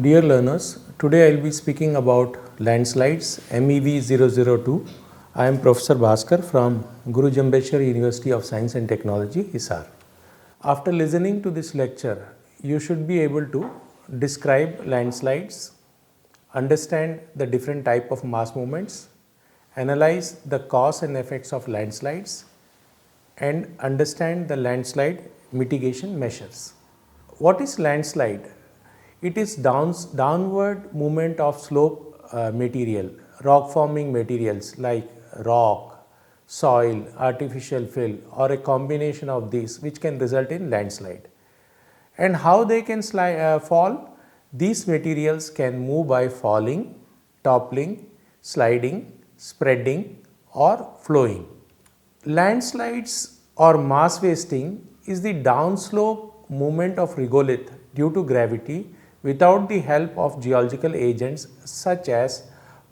Dear learners, today I will be speaking about landslides MEV002. I am Professor Bhaskar from Guru Jambeshwar University of Science and Technology, Hisar. After listening to this lecture, you should be able to describe landslides, understand the different type of mass movements, analyze the cause and effects of landslides, and understand the landslide mitigation measures. What is landslide? It is downward movement of slope material, rock forming materials like rock, soil, artificial fill, or a combination of these which can result in landslide. And how they can fall? These materials can move by falling, toppling, sliding, spreading, or flowing. Landslides or mass wasting is the downslope movement of regolith due to gravity without the help of geological agents such as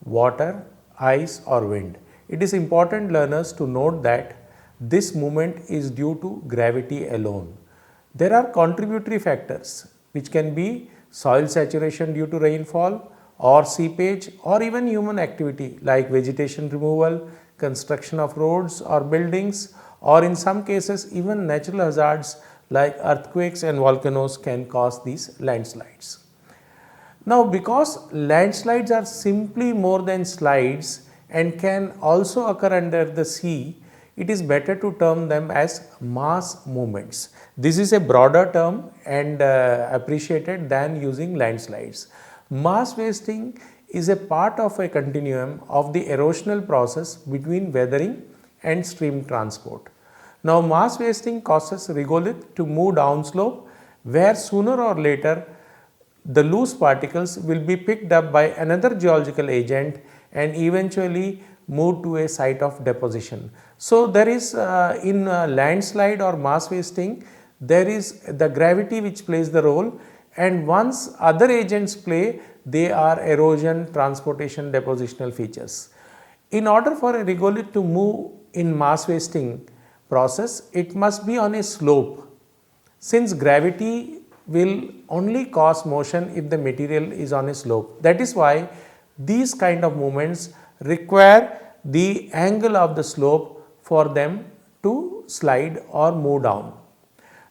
water, ice or wind. It is important, learners, to note that this movement is due to gravity alone. There are contributory factors which can be soil saturation due to rainfall or seepage or even human activity like vegetation removal, construction of roads or buildings, or in some cases even natural hazards like earthquakes and volcanoes can cause these landslides. Now, because landslides are simply more than slides and can also occur under the sea, it is better to term them as mass movements. This is a broader term and appreciated than using landslides. Mass wasting is a part of a continuum of the erosional process between weathering and stream transport. Now, mass wasting causes regolith to move downslope, where sooner or later the loose particles will be picked up by another geological agent and eventually move to a site of deposition. So, there is in landslide or mass wasting, there is the gravity which plays the role, and once other agents play, they are erosion, transportation, depositional features. In order for a regolith to move in mass wasting process, it must be on a slope, since gravity will only cause motion if the material is on a slope. That is why these kind of movements require the angle of the slope for them to slide or move down.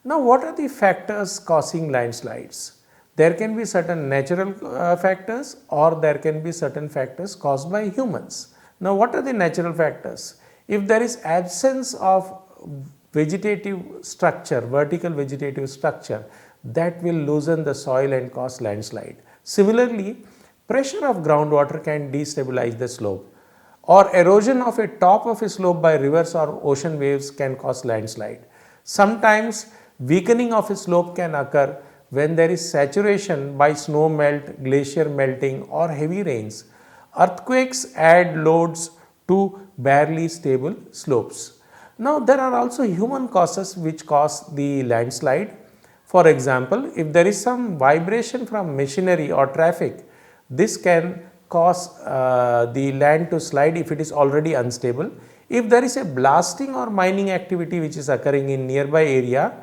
Now, what are the factors causing landslides? There can be certain natural factors or there can be certain factors caused by humans. Now, what are the natural factors? If there is absence of vegetative structure, vertical vegetative structure, that will loosen the soil and cause landslide. Similarly, pressure of groundwater can destabilize the slope, or erosion of a top of a slope by rivers or ocean waves can cause landslide. Sometimes weakening of a slope can occur when there is saturation by snow melt, glacier melting or heavy rains. Earthquakes add loads to barely stable slopes. Now, there are also human causes which cause the landslide. For example, if there is some vibration from machinery or traffic, this can cause the land to slide if it is already unstable. If there is a blasting or mining activity which is occurring in nearby area,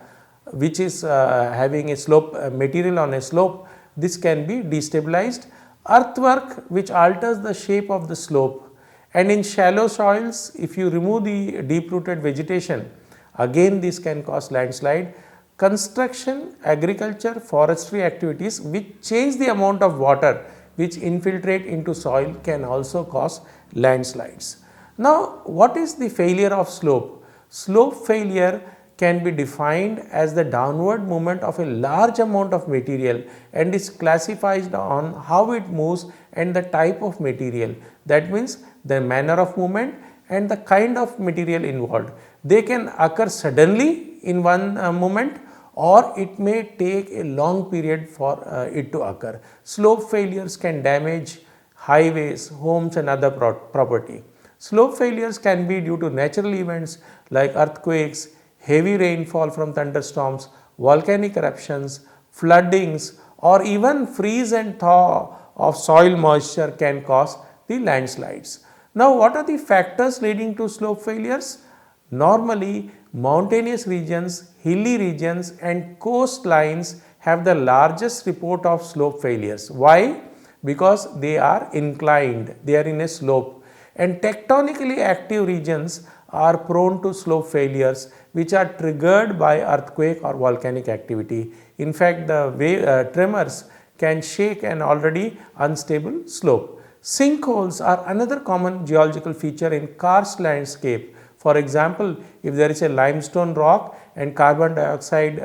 which is having a slope material on a slope, this can be destabilized. Earthwork which alters the shape of the slope, and in shallow soils, if you remove the deep rooted vegetation, again this can cause landslide. Construction, agriculture, forestry activities which change the amount of water which infiltrate into soil can also cause landslides. Now, what is the failure of slope? Slope failure can be defined as the downward movement of a large amount of material and is classified on how it moves and the type of material. That means the manner of movement and the kind of material involved. They can occur suddenly in one moment, or it may take a long period for it to occur. Slope failures can damage highways, homes and other property. Slope failures can be due to natural events like earthquakes, heavy rainfall from thunderstorms, volcanic eruptions, floodings, or even freeze and thaw of soil moisture can cause the landslides. Now, what are the factors leading to slope failures? Normally, mountainous regions, hilly regions and coastlines have the largest report of slope failures. Why? Because they are inclined, they are in a slope, and tectonically active regions are prone to slope failures which are triggered by earthquake or volcanic activity. In fact, the tremors can shake an already unstable slope. Sinkholes are another common geological feature in karst landscape. For example, if there is a limestone rock and carbon dioxide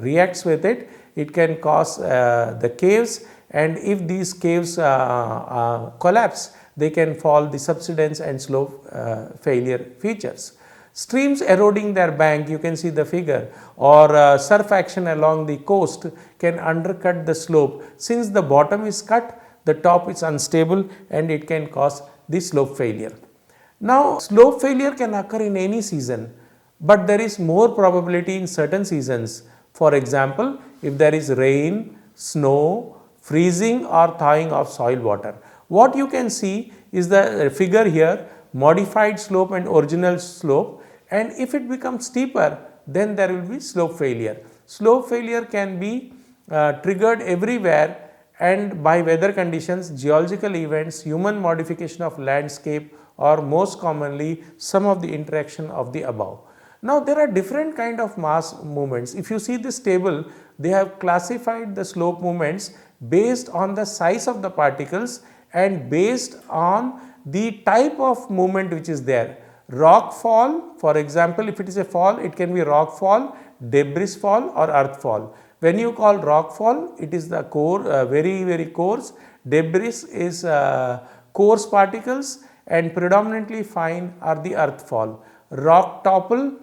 reacts with it, it can cause the caves, and if these caves collapse, they can fall the subsidence and slope failure features. Streams eroding their bank, you can see the figure, or surf action along the coast can undercut the slope. Since the bottom is cut, the top is unstable and it can cause the slope failure. Now, slope failure can occur in any season, but there is more probability in certain seasons. For example, if there is rain, snow, freezing or thawing of soil water. What you can see is the figure here, modified slope and original slope, and if it becomes steeper, then there will be slope failure. Slope failure can be triggered everywhere and by weather conditions, geological events, human modification of landscape, or most commonly some of the interaction of the above. Now, there are different kind of mass movements. If you see this table, they have classified the slope movements based on the size of the particles and based on the type of movement which is there. Rock fall, for example, if it is a fall, it can be rock fall, debris fall or earth fall. When you call rock fall, it is the core, very coarse. Debris is coarse particles, and predominantly fine are the earth fall. Rock topple,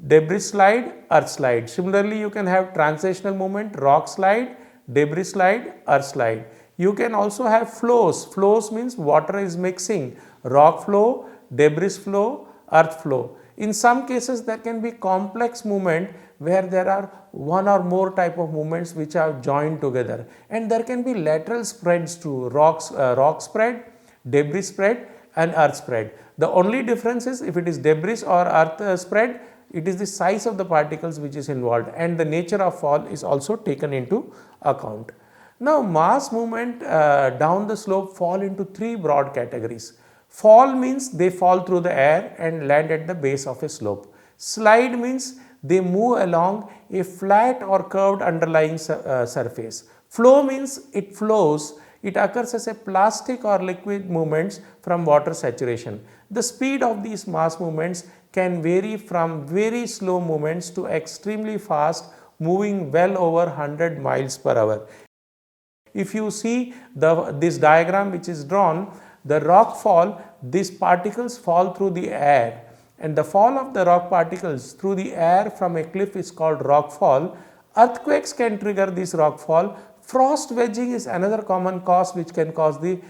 debris slide, earth slide. Similarly, you can have translational movement, rock slide, debris slide, earth slide. You can also have flows. Flows means water is mixing, rock flow, debris flow, earth flow. In some cases, there can be complex movement where there are one or more type of movements which are joined together, and there can be lateral spreads to rock spread, debris spread and earth spread. The only difference is if it is debris or earth spread, it is the size of the particles which is involved, and the nature of fall is also taken into account. Now, mass movement down the slope fall into three broad categories. Fall means they fall through the air and land at the base of a slope. Slide means they move along a flat or curved underlying surface. Flow means it flows. It occurs as a plastic or liquid movements from water saturation. The speed of these mass movements can vary from very slow movements to extremely fast, moving well over 100 miles per hour. If you see this diagram which is drawn, the rock fall, these particles fall through the air, and the fall of the rock particles through the air from a cliff is called rock fall. Earthquakes can trigger this rock fall. Frost wedging is another common cause which can cause the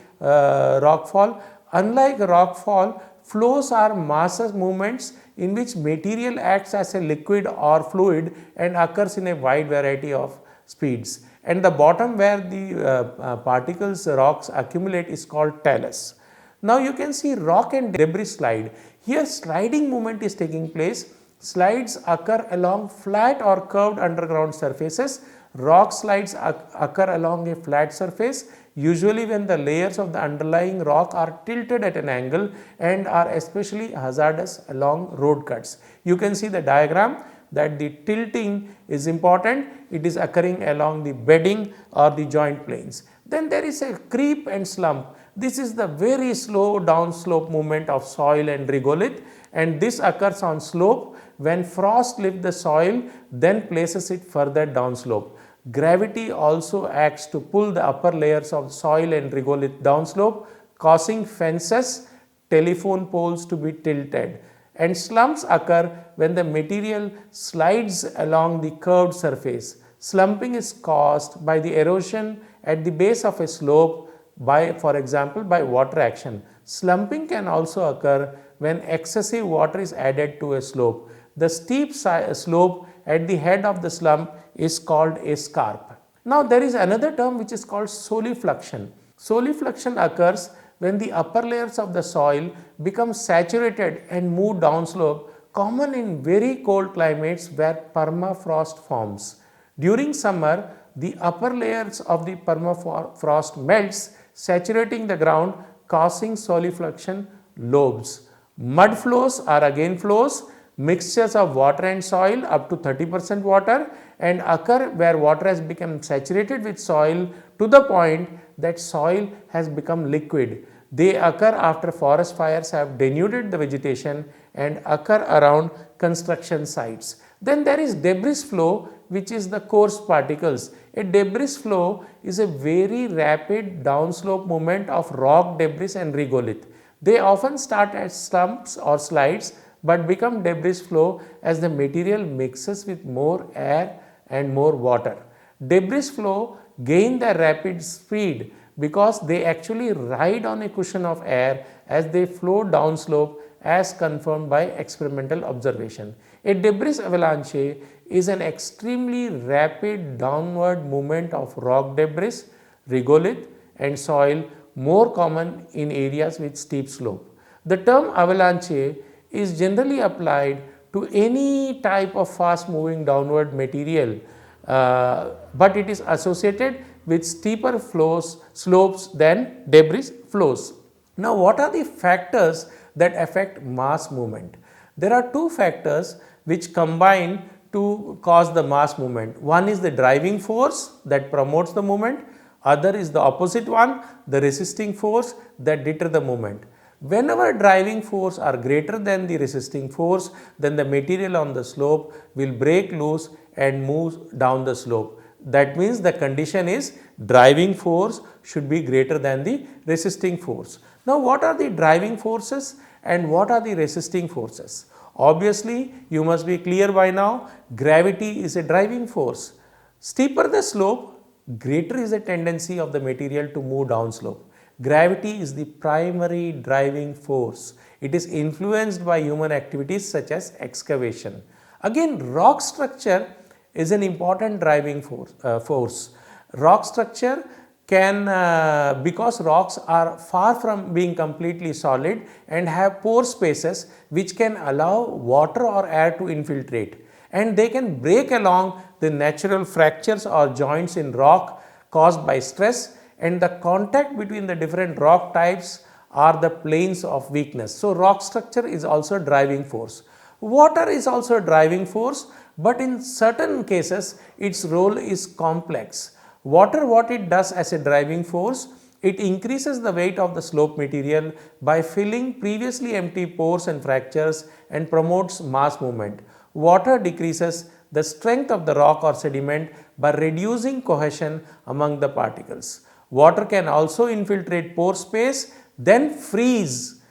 rock fall. Unlike rock fall, flows are masses movements in which material acts as a liquid or fluid and occurs in a wide variety of speeds. And the bottom where the particles, rocks accumulate is called talus. Now, you can see rock and debris slide. Here sliding movement is taking place. Slides occur along flat or curved underground surfaces. Rock slides occur along a flat surface, usually when the layers of the underlying rock are tilted at an angle and are especially hazardous along road cuts. You can see the diagram that the tilting is important. It is occurring along the bedding or the joint planes. Then there is a creep and slump. This is the very slow downslope movement of soil and regolith, and this occurs on slope when frost lifts the soil, then places it further downslope. Gravity also acts to pull the upper layers of soil and regolith downslope, causing fences, telephone poles to be tilted. And slumps occur when the material slides along the curved surface. Slumping is caused by the erosion at the base of a slope by, for example, by water action. Slumping can also occur when excessive water is added to a slope. The steep slope at the head of the slump is called a scarp. Now, there is another term which is called solifluction. Solifluction occurs when the upper layers of the soil become saturated and move downslope, common in very cold climates where permafrost forms. During summer, the upper layers of the permafrost melts, saturating the ground, causing solifluction lobes. Mud flows are again flows, mixtures of water and soil up to 30% water, and occur where water has become saturated with soil to the point that soil has become liquid. They occur after forest fires have denuded the vegetation and occur around construction sites. Then there is debris flow, which is the coarse particles. A debris flow is a very rapid downslope movement of rock debris and regolith. They often start as slumps or slides but become debris flow as the material mixes with more air and more water. Debris flow gain their rapid speed because they actually ride on a cushion of air as they flow downslope as confirmed by experimental observation. A debris avalanche is an extremely rapid downward movement of rock debris, regolith and soil, more common in areas with steep slope. The term avalanche is generally applied to any type of fast moving downward material, but it is associated with steeper slopes than debris flows. Now, what are the factors that affect mass movement? There are two factors which combine to cause the mass movement. One is the driving force that promotes the movement, other is the opposite one, the resisting force that deter the movement. Whenever driving force are greater than the resisting force, then the material on the slope will break loose and move down the slope. That means the condition is driving force should be greater than the resisting force. Now, what are the driving forces and what are the resisting forces? Obviously, you must be clear by now, gravity is a driving force. Steeper the slope, greater is the tendency of the material to move down slope. Gravity is the primary driving force. It is influenced by human activities such as excavation. Again, rock structure is an important driving force. Rock structure can, because rocks are far from being completely solid and have pore spaces which can allow water or air to infiltrate, and they can break along the natural fractures or joints in rock caused by stress, and the contact between the different rock types are the planes of weakness. So, rock structure is also a driving force. Water is also a driving force, but in certain cases its role is complex. Water, what it does as a driving force, it increases the weight of the slope material by filling previously empty pores and fractures and promotes mass movement. Water decreases the strength of the rock or sediment by reducing cohesion among the particles. Water can also infiltrate pore space, then freeze,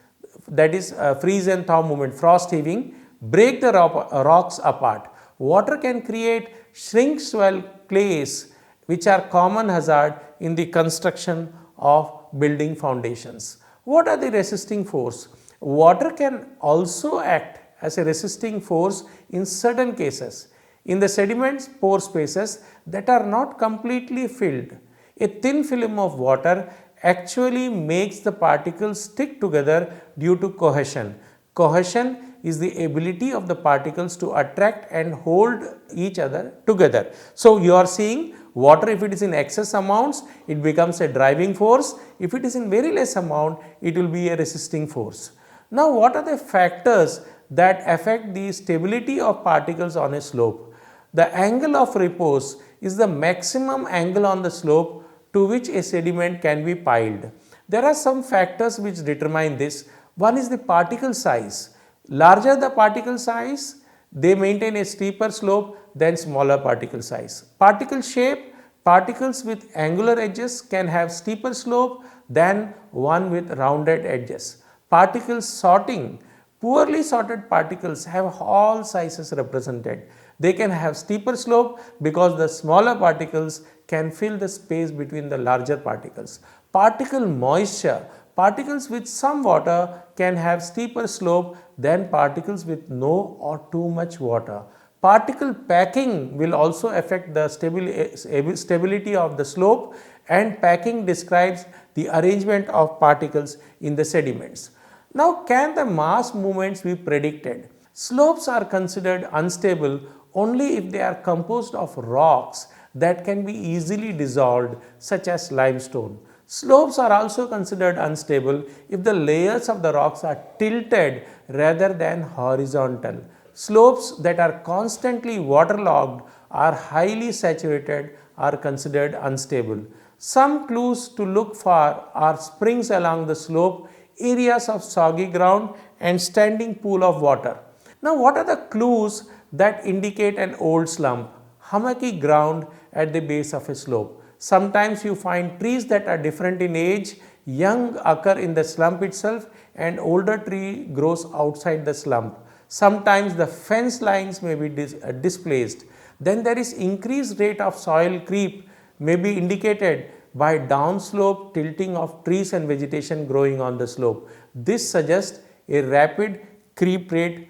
that is freeze and thaw movement, frost heaving, break the rocks apart. Water can create shrink swell clays, which are common hazard in the construction of building foundations. What are the resisting force? Water can also act as a resisting force in certain cases. In the sediments pore spaces that are not completely filled, a thin film of water actually makes the particles stick together due to cohesion. Cohesion is the ability of the particles to attract and hold each other together. So, you are seeing water, if it is in excess amounts, it becomes a driving force. If it is in very less amount, it will be a resisting force. Now, what are the factors that affect the stability of particles on a slope? The angle of repose is the maximum angle on the slope to which a sediment can be piled. There are some factors which determine this. One is the particle size. Larger the particle size, they maintain a steeper slope than smaller particle size. Particle shape, particles with angular edges can have steeper slope than one with rounded edges. Particle sorting, poorly sorted particles have all sizes represented. They can have steeper slope because the smaller particles can fill the space between the larger particles. Particle moisture, particles with some water can have steeper slope than particles with no or too much water. Particle packing will also affect the stability of the slope, and packing describes the arrangement of particles in the sediments. Now, can the mass movements be predicted? Slopes are considered unstable only if they are composed of rocks that can be easily dissolved, such as limestone. Slopes are also considered unstable if the layers of the rocks are tilted rather than horizontal. Slopes that are constantly waterlogged or highly saturated are considered unstable. Some clues to look for are springs along the slope, areas of soggy ground, and standing pool of water. Now, what are the clues that indicate an old slump? Hummocky ground at the base of a slope. Sometimes you find trees that are different in age, young occur in the slump itself, and older tree grows outside the slump. Sometimes the fence lines may be displaced. Then there is increased rate of soil creep may be indicated by downslope tilting of trees and vegetation growing on the slope. This suggests a rapid creep rate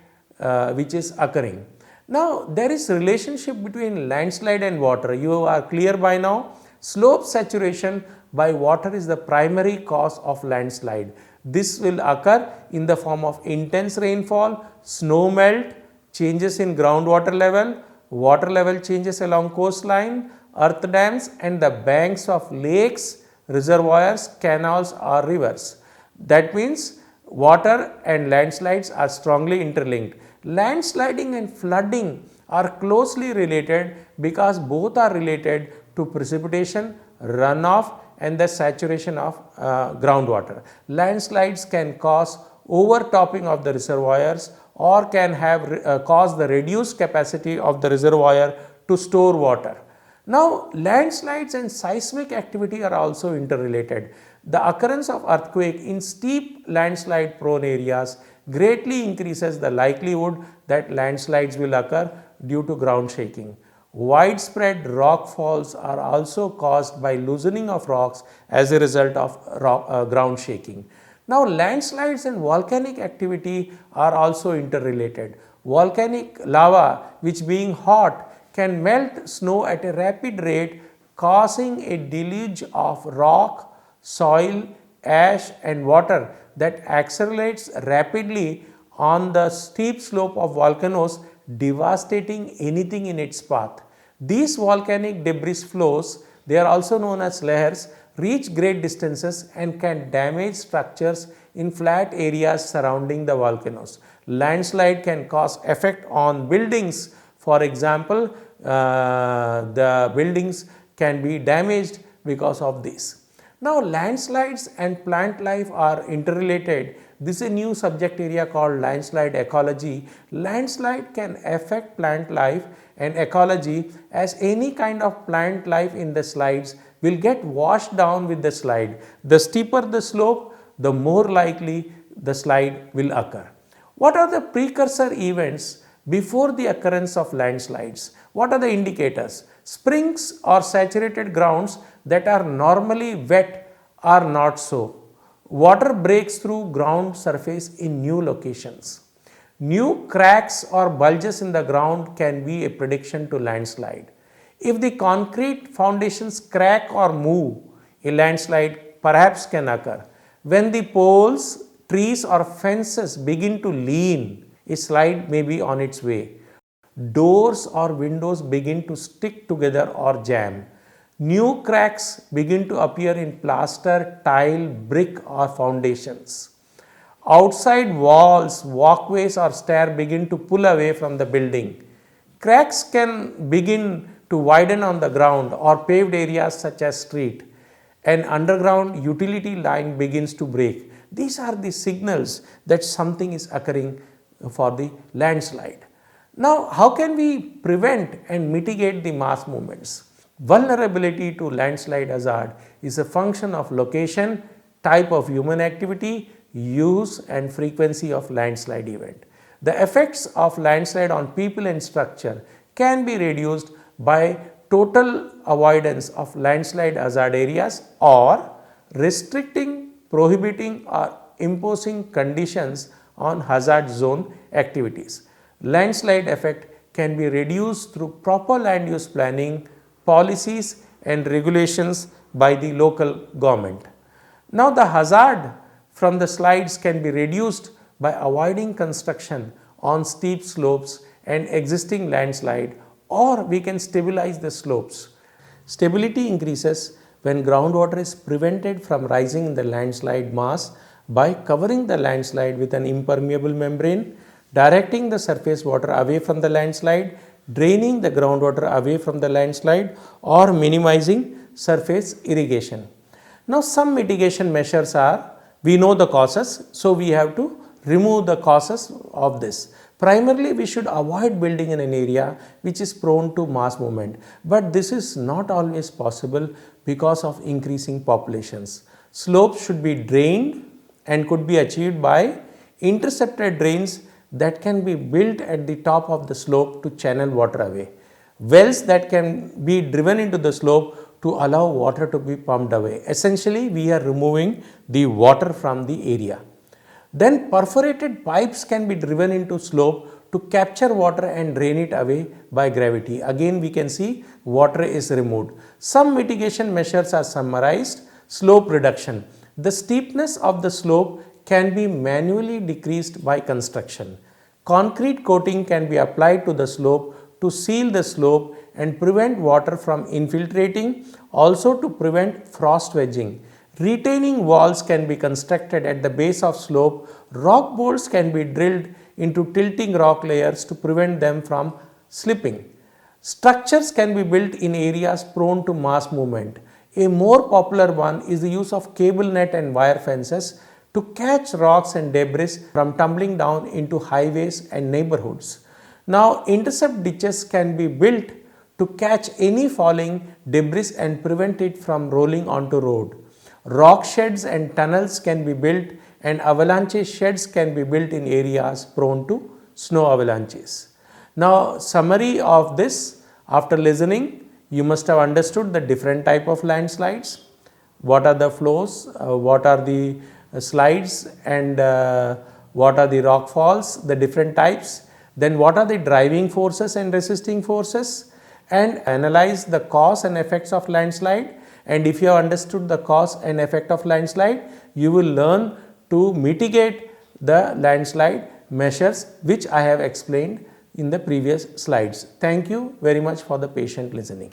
which is occurring. Now, there is relationship between landslide and water. You are clear by now. Slope saturation by water is the primary cause of landslide. This will occur in the form of intense rainfall, snow melt, changes in groundwater level, water level changes along coastline, earth dams, and the banks of lakes, reservoirs, canals, or rivers. That means water and landslides are strongly interlinked. Landsliding and flooding are closely related because both are related to precipitation, runoff, and the saturation of groundwater. Landslides can cause overtopping of the reservoirs or can have cause the reduced capacity of the reservoir to store water. Now, landslides and seismic activity are also interrelated. The occurrence of earthquake in steep landslide prone areas greatly increases the likelihood that landslides will occur due to ground shaking. Widespread rock falls are also caused by loosening of rocks as a result of ground shaking. Now, landslides and volcanic activity are also interrelated. Volcanic lava, which being hot, can melt snow at a rapid rate, causing a deluge of rock, soil, ash, and water that accelerates rapidly on the steep slope of volcanoes, devastating anything in its path. These volcanic debris flows, they are also known as lahars, reach great distances and can damage structures in flat areas surrounding the volcanoes. Landslide can cause effect on buildings. For example, the buildings can be damaged because of this. Now, landslides and plant life are interrelated. This is a new subject area called landslide ecology. Landslide can affect plant life and ecology, as any kind of plant life in the slides will get washed down with the slide. The steeper the slope, the more likely the slide will occur. What are the precursor events before the occurrence of landslides? What are the indicators? Springs or saturated grounds that are normally wet are not so. Water breaks through ground surface in new locations. New cracks or bulges in the ground can be a prediction to landslide. If the concrete foundations crack or move, a landslide perhaps can occur. When the poles, trees, or fences begin to lean, a slide may be on its way. Doors or windows begin to stick together or jam. New cracks begin to appear in plaster, tile, brick, or foundations. Outside walls, walkways, or stair begin to pull away from the building. Cracks can begin to widen on the ground or paved areas such as street. An underground utility line begins to break. These are the signals that something is occurring for the landslide. Now, how can we prevent and mitigate the mass movements? Vulnerability to landslide hazard is a function of location, type of human activity, use, and frequency of landslide event. The effects of landslide on people and structure can be reduced by total avoidance of landslide hazard areas or restricting, prohibiting, or imposing conditions on hazard zone activities. Landslide effect can be reduced through proper land use planning, policies, and regulations by the local government. Now, the hazard from the slides can be reduced by avoiding construction on steep slopes and existing landslide, or we can stabilize the slopes. Stability increases when groundwater is prevented from rising in the landslide mass by covering the landslide with an impermeable membrane, directing the surface water away from the landslide, draining the groundwater away from the landslide, or minimizing surface irrigation. Now, some mitigation measures are, we know the causes, so we have to remove the causes of this. Primarily, we should avoid building in an area which is prone to mass movement, but this is not always possible because of increasing populations. Slopes should be drained and could be achieved by intercepted drains that can be built at the top of the slope to channel water away. Wells that can be driven into the slope to allow water to be pumped away. Essentially, we are removing the water from the area. Then perforated pipes can be driven into slope to capture water and drain it away by gravity. Again, we can see water is removed. Some mitigation measures are summarized. Slope reduction. The steepness of the slope can be manually decreased by construction. Concrete coating can be applied to the slope to seal the slope and prevent water from infiltrating, also to prevent frost wedging. Retaining walls can be constructed at the base of slope. Rock bolts can be drilled into tilting rock layers to prevent them from slipping. Structures can be built in areas prone to mass movement. A more popular one is the use of cable net and wire fences to catch rocks and debris from tumbling down into highways and neighborhoods. Now, intercept ditches can be built to catch any falling debris and prevent it from rolling onto road. Rock sheds and tunnels can be built, and avalanche sheds can be built in areas prone to snow avalanches. Now, summary of this, after listening, you must have understood the different type of landslides, what are the flows, what are the slides, and what are the rock falls, the different types, then what are the driving forces and resisting forces, and analyze the cause and effects of landslide. And if you have understood the cause and effect of landslide, you will learn to mitigate the landslide measures which I have explained in the previous slides. Thank you very much for the patient listening.